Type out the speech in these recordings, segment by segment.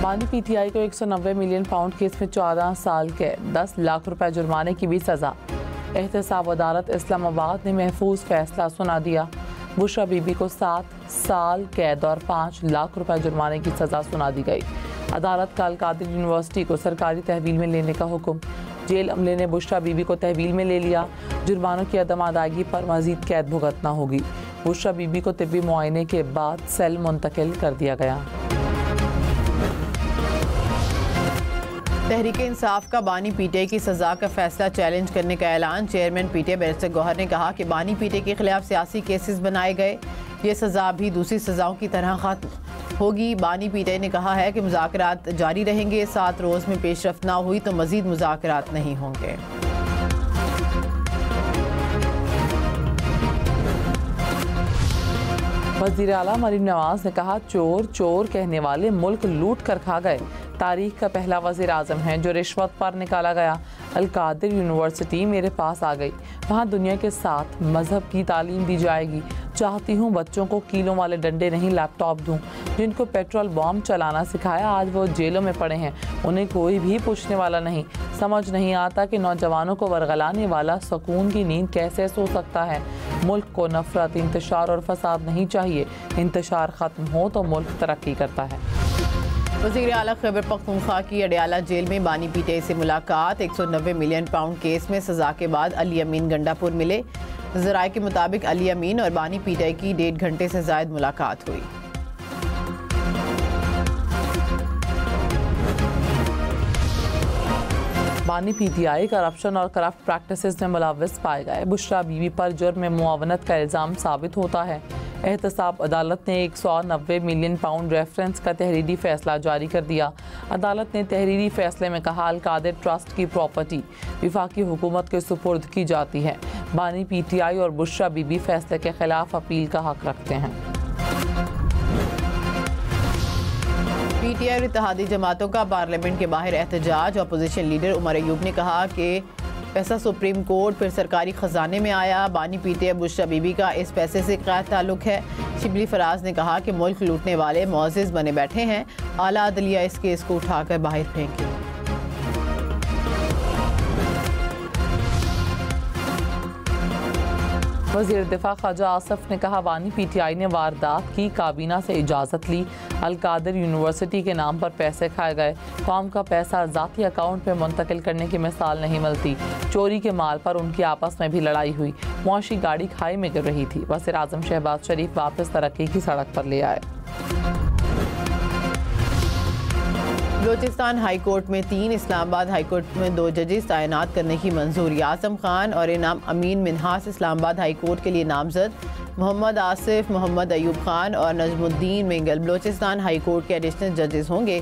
बानी पीटीआई को 190 million pound case में 14 साल कैद, 10 लाख रुपए जुर्माने की भी सजा। एहतसाब अदालत इस्लामाबाद ने महफूज फैसला सुना दिया। बुशरा बीबी को 7 साल कैद और 5 लाख रुपए जुर्माने की सजा सुना दी गई। अदालत का अलकादिर यूनिवर्सिटी को सरकारी तहवील में लेने का हुक्म। जेल अमले ने बुशरा बीबी को तहवील में ले लिया। जुर्मानों की अदम अदायगी पर मजीद कैद भुगतना होगी। बुशरा बीबी को तिब्बी मुआयने के बाद सेल मुंतकिल कर दिया गया। तहरीक इंसाफ का बानी पीटीआई की सजा का फैसला चैलेंज करने का ऐलान। चेयरमैन पीटीआई बैरिस्टर गौहर ने कहा कि बानी पीटीआई के खिलाफ सियासी केसेस बनाए गए, ये सजा भी दूसरी सजाओं की तरह खत्म होगी। बानी पीटीआई ने कहा है कि मुज़ाकरात जारी रहेंगे। 7 रोज़ में पेशरफ्त ना हुई तो मजीद मुज़ाकरात नहीं होंगे। वज़ीर आला मरीम नवाज ने कहा, चोर चोर कहने वाले मुल्क लूट कर खा गए। तारीख का पहला वज़ीर आज़म है जो रिश्वत पर निकाला गया। अलकादिर यूनिवर्सिटी मेरे पास आ गई, वहाँ दुनिया के साथ मज़हब की तालीम दी जाएगी। चाहती हूँ बच्चों को कीलों वाले डंडे नहीं लैपटॉप दूँ। जिनको पेट्रोल बॉम्ब चलाना सिखाया आज वो जेलों में पड़े हैं, उन्हें कोई भी पूछने वाला नहीं। समझ नहीं आता कि नौजवानों को वरगलाने वाला सुकून की नींद कैसे सो सकता है। मुल्क को नफरत, इंतशार और फसाद नहीं चाहिए। इंतशार ख़त्म हो तो मुल्क तरक्की करता है। वज़ीर आला खैबर पख्तूनख्वा की अडयाला जेल में बानी पीटीआई से मुलाकात। 190 मिलियन पाउंड केस में सजा के बाद अली अमीन गंडापुर मिले। ज़राए के मुताबिक अली अमीन और बानी पीटीआई की 1.5 घंटे से ज़ायद मुलाकात हुई। बानी पीटीआई करप्शन और करप्ट प्रैक्टिसेस में मुलव्वस पाए गए। बुशरा बीबी पर जुर्म में मुआवनत का इल्ज़ाम साबित होता है। एहतसाब अदालत ने 190 मिलियन पाउंड रेफरेंस का तहरीरी फैसला जारी कर दिया। अदालत ने तहरीरी फैसले में कहा, अलकादिर ट्रस्ट की प्रॉपर्टी विफाकी हुकूमत के सुपुर्द की जाती है। बानी पीटीआई और बुशरा बीबी फैसले के खिलाफ अपील का हक रखते हैं। पीटीआई और इत्तेहादी जमातों का पार्लियामेंट के बाहर एहतजाज। अपोजिशन लीडर उमर अयूब ने कहा कि पैसा सुप्रीम कोर्ट फिर सरकारी खजाने में आया। बानी पीटीआई बुशरा बीबी का इस पैसे से क्या ताल्लुक है। शिबली फराज ने कहा कि मुल्क लूटने वाले मुअज़्ज़िज़ बने बैठे हैं। आला अदलिया इस केस को उठाकर बाहर फेंके। वज़ीर दिफा ख्वाजा आसिफ ने कहा, बानी पीटीआई ने वारदात की काबीना से इजाज़त ली। अलकादिर यूनिवर्सिटी के नाम पर पैसे खाए गए। कौम का पैसा ज़ाती अकाउंट में मुंतकिल करने की मिसाल नहीं मिलती। चोरी के माल पर उनकी आपस में भी लड़ाई हुई। मुआशी गाड़ी खाई में गिर रही थी। वज़ीर आज़म शहबाज शरीफ वापस तरक्की की सड़क पर ले आए। बलोचिस्तान हाई कोर्ट में 3, इस्लामाबाद हाई कोर्ट में 2 जजेस तैनात करने की मंजूरी। आजम खान और इनाम अमीन मिन्हास इस्लामाबाद हाई कोर्ट के लिए नामजद। मोहम्मद आसिफ, मोहम्मद अयूब खान और Najmuddin mingle Balochistan high court के एडिशनल जजेस होंगे।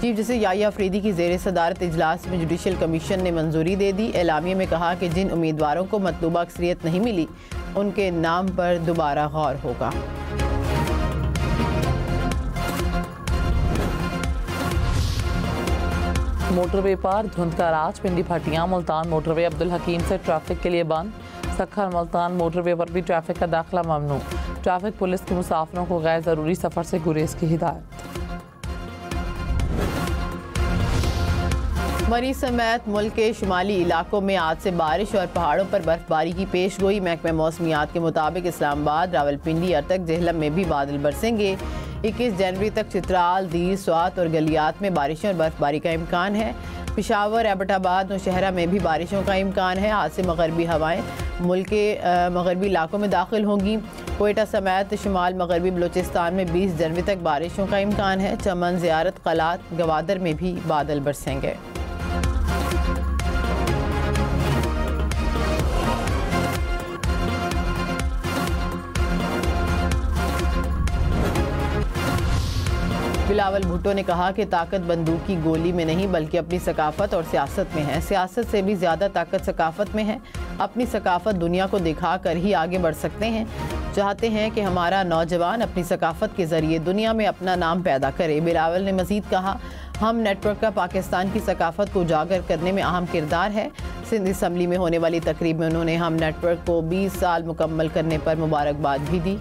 चीफ जस्टिस याहिया अफरीदी की ज़ेर सदारत इजलास में जुडिशल कमीशन ने मंजूरी दे दी। एलामिया में कहा कि जिन उम्मीदवारों को मतलूबा अक्सरियत नहीं मिली उनके नाम पर दोबारा गौर होगा। मोटरवे पर धुंध का राज। पिंडी भटिया मुल्तान मोटरवे अब्दुल हकीम से ट्रैफिक के लिए बंद। सखर मुल्तान मोटरवे पर भी ट्रैफिक का दाखिला ममनू। ट्रैफिक पुलिस के मुसाफिरों को गैर ज़रूरी सफ़र से गुरेज की हिदायत। मरी समेत मुल्क के शुमाली इलाकों में आज से बारिश और पहाड़ों पर बर्फबारी की पेश गोई। महकमा मौसमियात के मुताबिक इस्लामाबाद, रावलपिंडी, अरतक, जेहलम में भी बादल बरसेंगे। 21 जनवरी तक चित्राल, दीर, स्वात और गलियात में बारिशों और बर्फबारी का इम्कान है। पेशावर, एबटाबाद, नौशहरा में भी बारिशों का इम्कान है। आज से मगरबी हवाएं मुल्क के मगरबी इलाकों में दाखिल होंगी। कोयटा समेत शुमाल मगरबी बलूचिस्तान में 20 जनवरी तक बारिशों का इम्कान है। चमन, ज़ियारत, कलात, गवादर में भी बादल बरसेंगे। बिलावल भुट्टो ने कहा कि ताकत बंदूक की गोली में नहीं बल्कि अपनी सकाफत और सियासत में है। सियासत से भी ज़्यादा ताकत सकाफत में है। अपनी सकाफत दुनिया को दिखा कर ही आगे बढ़ सकते हैं। चाहते हैं कि हमारा नौजवान अपनी सकाफत के ज़रिए दुनिया में अपना नाम पैदा करे। बिलावल ने मज़ीद कहा, हम नेटवर्क का पाकिस्तान की सकाफत को उजागर करने में अहम किरदार है। सिंध असम्बली में होने वाली तकरीब में उन्होंने हम नेटवर्क को 20 साल मुकम्मल करने पर मुबारकबाद भी दी।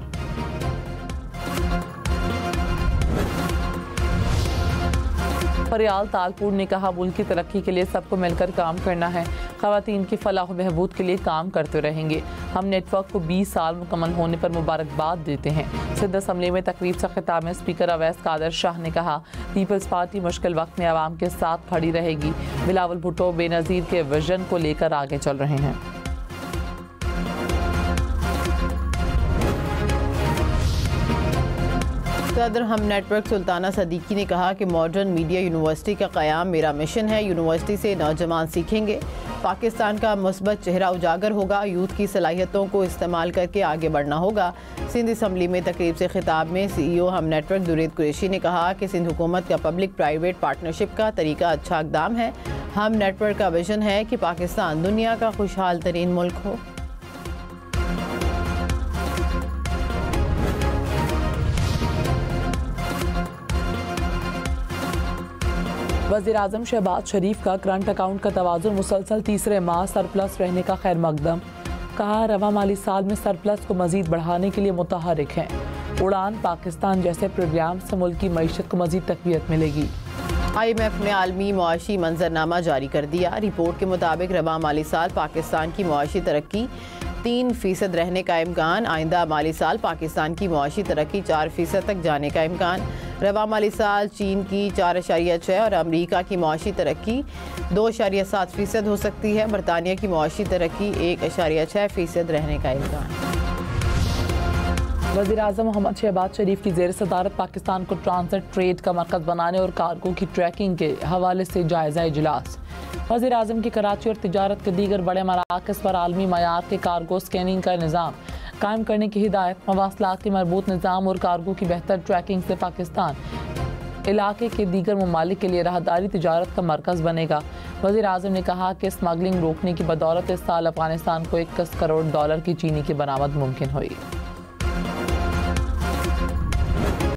फरियाल तालपुर ने कहा, मुल्क की तरक्की के लिए सबको मिलकर काम करना है। ख़वातीन की फलाह बहबूद के लिए काम करते रहेंगे। हम नेटवर्क को 20 साल मुकम्मल होने पर मुबारकबाद देते हैं। सिंध असम्बली में तकरीब से खिताब में स्पीकर अवैस कादर शाह ने कहा, पीपल्स पार्टी मुश्किल वक्त में आवाम के साथ खड़ी रहेगी। बिलावल भुट्टो बेनज़ीर के विजन को लेकर आगे चल रहे हैं। सदर हम नेटवर्क सुल्ताना सदीकी ने कहा कि मॉडर्न मीडिया यूनिवर्सिटी का क़याम मेरा मिशन है। यूनिवर्सिटी से नौजवान सीखेंगे, पाकिस्तान का मुस्बत चेहरा उजागर होगा। यूथ की सलाहियतों को इस्तेमाल करके आगे बढ़ना होगा। सिंध असम्बली में तकरीब से खिताब में CEO हम नेटवर्क दुरेद कुरैशी ने कहा कि सिंध हुकूमत का पब्लिक प्राइवेट पार्टनरशिप का तरीका अच्छा इक़दाम है। हम नेटवर्क का विजन है कि पाकिस्तान दुनिया का खुशहाल तरीन मुल्क हो। वज़ीर-ए-आज़म शहबाज शरीफ का करंट अकाउंट का तवाज़ुन मुसलसल तीसरे माह सरप्लस रहने का खैर मकदम। कहा, रवा माली साल में सरप्लस को मज़ीद बढ़ाने के लिए मुतहर्रिक हैं। उड़ान पाकिस्तान जैसे प्रोग्राम से मुल्क की मईशत को मज़ीद तक़वियत मिलेगी। IMF ने आलमी मुआशी मंजरनामा जारी कर दिया। रिपोर्ट के मुताबिक रवा माली साल पाकिस्तान की मुआशी तरक्की 3% रहने का इम्कान। आइंदा माली साल पाकिस्तान की मुआशी तरक्की 4% तक जाने का इम्कान। रवा माली साल चीन की 4.6 और अमरीका की मुआशी तरक्की 2.7% हो सकती है। बरतानिया की मुआशी तरक्की 1.6% रहने का इम्कान। वज़ीर-ए-आज़म मोहम्मद शहबाज शरीफ की ज़ेर सदारत पाकिस्तान को ट्रांजिट ट्रेड का मरकज़ बनाने और कार्गो की ट्रैकिंग के हवाले से जायज़ा इजलास। वज़ीर-ए-आज़म की कराची और तिजारत के दीगर बड़े मराकज़ पर आलमी मयार के कार्गो स्कैनिंग का निज़ाम कायम करने की हिदायत। मवासलात के मरबूत निज़ाम और कार्गो की बेहतर ट्रैकिंग से पाकिस्तान इलाके के दीगर ममालिक के लिए राहदारी तिजारत का मरकज़ बनेगा। वज़ीर-ए-आज़म ने कहा कि स्मगलिंग रोकने की बदौलत इस साल अफगानिस्तान को $21 करोड़ की चीनी की बरामद मुमकिन हुई।